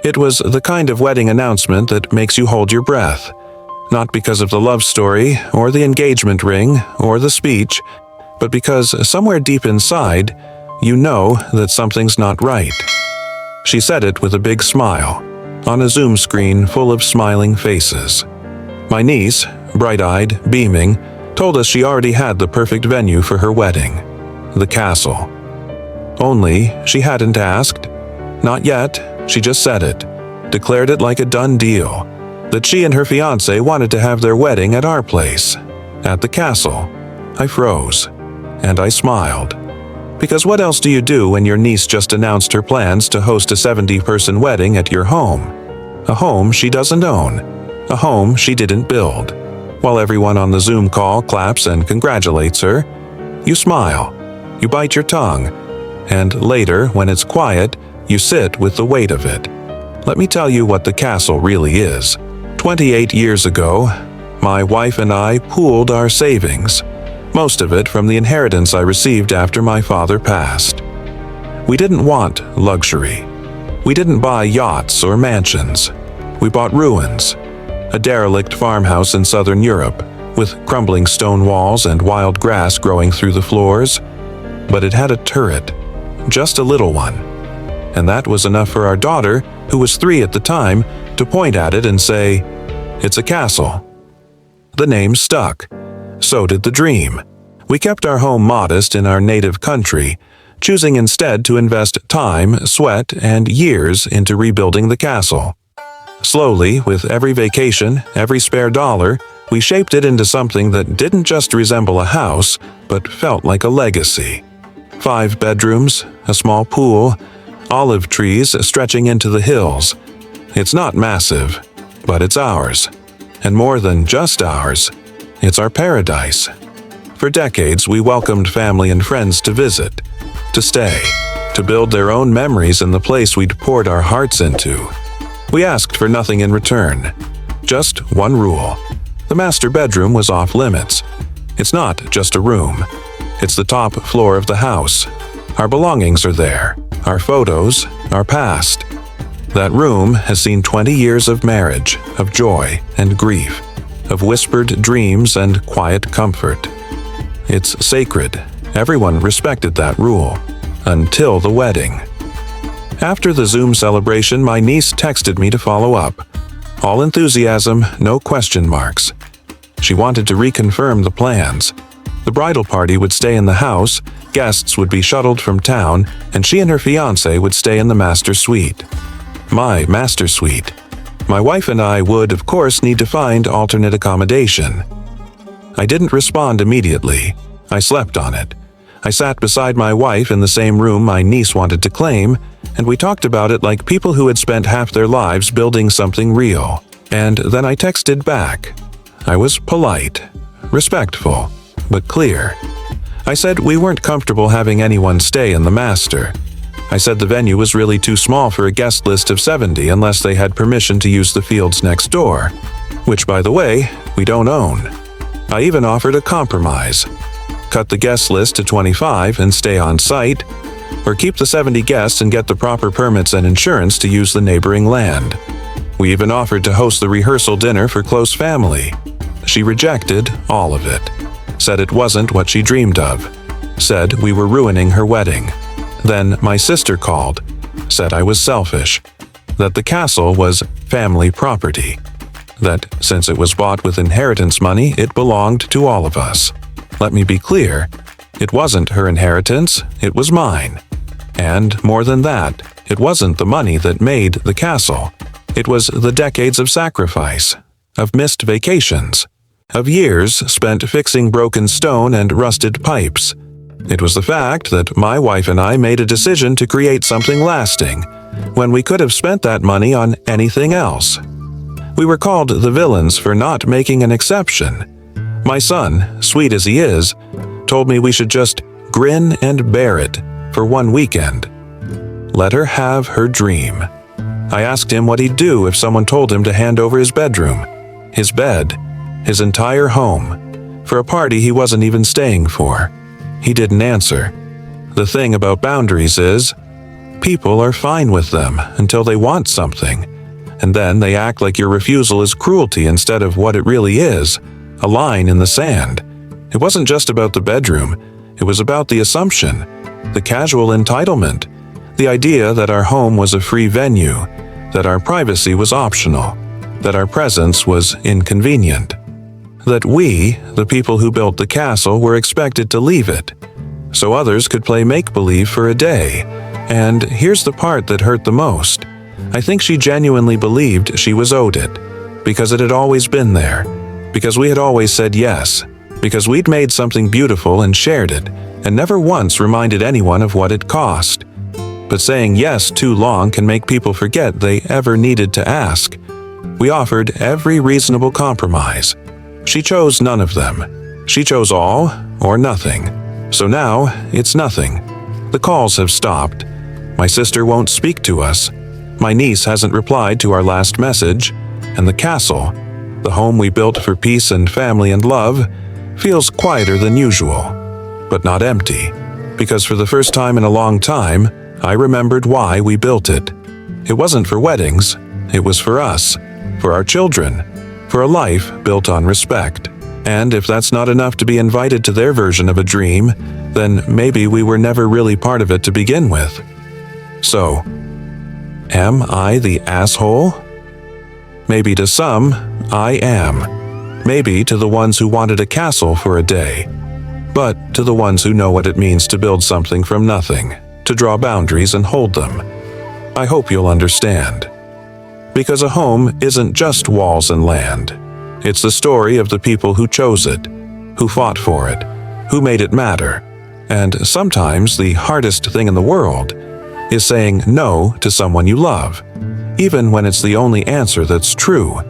It was the kind of wedding announcement that makes you hold your breath, not because of the love story or the engagement ring or the speech, but because somewhere deep inside, you know that something's not right. She said it with a big smile, on a Zoom screen full of smiling faces. My niece, bright-eyed, beaming, told us she already had the perfect venue for her wedding, the castle. Only she hadn't asked. Not yet, she just said it, declared it like a done deal, that she and her fiancé wanted to have their wedding at our place, at the castle. I froze, and I smiled. Because what else do you do when your niece just announced her plans to host a 70-person wedding at your home? A home she doesn't own, a home she didn't build. While everyone on the Zoom call claps and congratulates her, you smile, you bite your tongue, and later, when it's quiet, you sit with the weight of it. Let me tell you what the castle really is. 28 years ago, my wife and I pooled our savings, most of it from the inheritance I received after my father passed. We didn't want luxury. We didn't buy yachts or mansions. We bought ruins, a derelict farmhouse in southern Europe, with crumbling stone walls and wild grass growing through the floors. But it had a turret, just a little one. And that was enough for our daughter, who was 3 at the time, to point at it and say, "It's a castle." The name stuck. So did the dream. We kept our home modest in our native country, choosing instead to invest time, sweat, and years into rebuilding the castle. Slowly, with every vacation, every spare dollar, we shaped it into something that didn't just resemble a house, but felt like a legacy. 5 bedrooms, a small pool, olive trees stretching into the hills. It's not massive, but it's ours. And more than just ours, it's our paradise. For decades, we welcomed family and friends to visit, to stay, to build their own memories in the place we'd poured our hearts into. We asked for nothing in return. Just one rule. The master bedroom was off limits. It's not just a room. It's the top floor of the house. Our belongings are there, our photos, our past. That room has seen 20 years of marriage, of joy and grief, of whispered dreams and quiet comfort. It's sacred. Everyone respected that rule, until the wedding. After the Zoom celebration, my niece texted me to follow up. All enthusiasm, no question marks. She wanted to reconfirm the plans. The bridal party would stay in the house, guests would be shuttled from town, and she and her fiancé would stay in the master suite. My master suite. My wife and I would, of course, need to find alternate accommodation. I didn't respond immediately. I slept on it. I sat beside my wife in the same room my niece wanted to claim, and we talked about it like people who had spent half their lives building something real. And then I texted back. I was polite, respectful, but clear. I said we weren't comfortable having anyone stay in the master. I said the venue was really too small for a guest list of 70 unless they had permission to use the fields next door, which, by the way, we don't own. I even offered a compromise. Cut the guest list to 25 and stay on site, or keep the 70 guests and get the proper permits and insurance to use the neighboring land. We even offered to host the rehearsal dinner for close family. She rejected all of it, said it wasn't what she dreamed of, said we were ruining her wedding. Then my sister called, said I was selfish, that the castle was family property, that since it was bought with inheritance money, it belonged to all of us. Let me be clear, it wasn't her inheritance, it was mine. And more than that, it wasn't the money that made the castle. It was the decades of sacrifice, of missed vacations, of years spent fixing broken stone and rusted pipes. It was the fact that my wife and I made a decision to create something lasting, when we could have spent that money on anything else. We were called the villains for not making an exception. My son, sweet as he is, told me we should just grin and bear it for one weekend. Let her have her dream. I asked him what he'd do if someone told him to hand over his bedroom, his bed, his entire home, for a party he wasn't even staying for. He didn't answer. The thing about boundaries is, people are fine with them until they want something, and then they act like your refusal is cruelty instead of what it really is, a line in the sand. It wasn't just about the bedroom, it was about the assumption, the casual entitlement, the idea that our home was a free venue, that our privacy was optional, that our presence was inconvenient, that we, the people who built the castle, were expected to leave it, so others could play make-believe for a day. And here's the part that hurt the most. I think she genuinely believed she was owed it, because it had always been there, because we had always said yes, because we'd made something beautiful and shared it, and never once reminded anyone of what it cost. But saying yes too long can make people forget they ever needed to ask. We offered every reasonable compromise. She chose none of them. She chose all or nothing. So now, it's nothing. The calls have stopped. My sister won't speak to us. My niece hasn't replied to our last message. And the castle, the home we built for peace and family and love, feels quieter than usual. But not empty. Because for the first time in a long time, I remembered why we built it. It wasn't for weddings. It was for us. For our children. For a life built on respect. And if that's not enough to be invited to their version of a dream, then maybe we were never really part of it to begin with. So, am I the asshole? Maybe to some, I am. Maybe to the ones who wanted a castle for a day. But to the ones who know what it means to build something from nothing, to draw boundaries and hold them. I hope you'll understand. Because a home isn't just walls and land. It's the story of the people who chose it, who fought for it, who made it matter. And sometimes the hardest thing in the world is saying no to someone you love, even when it's the only answer that's true.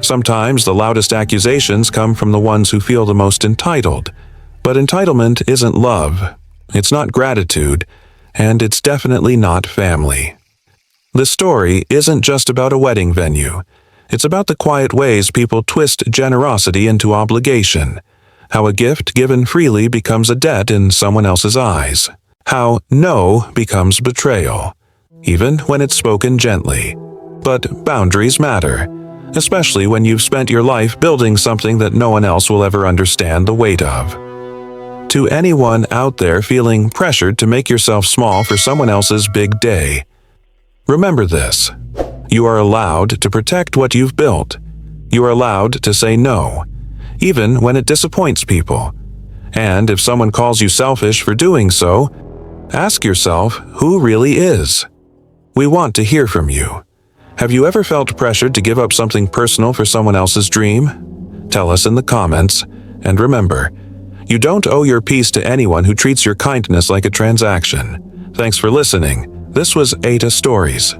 Sometimes the loudest accusations come from the ones who feel the most entitled. But entitlement isn't love, it's not gratitude, and it's definitely not family. The story isn't just about a wedding venue. It's about the quiet ways people twist generosity into obligation, how a gift given freely becomes a debt in someone else's eyes, how no becomes betrayal, even when it's spoken gently. But boundaries matter, especially when you've spent your life building something that no one else will ever understand the weight of. To anyone out there feeling pressured to make yourself small for someone else's big day, remember this. You are allowed to protect what you've built. You are allowed to say no, even when it disappoints people. And if someone calls you selfish for doing so, ask yourself who really is. We want to hear from you. Have you ever felt pressured to give up something personal for someone else's dream? Tell us in the comments. And remember, you don't owe your peace to anyone who treats your kindness like a transaction. Thanks for listening. This was AITA Stories.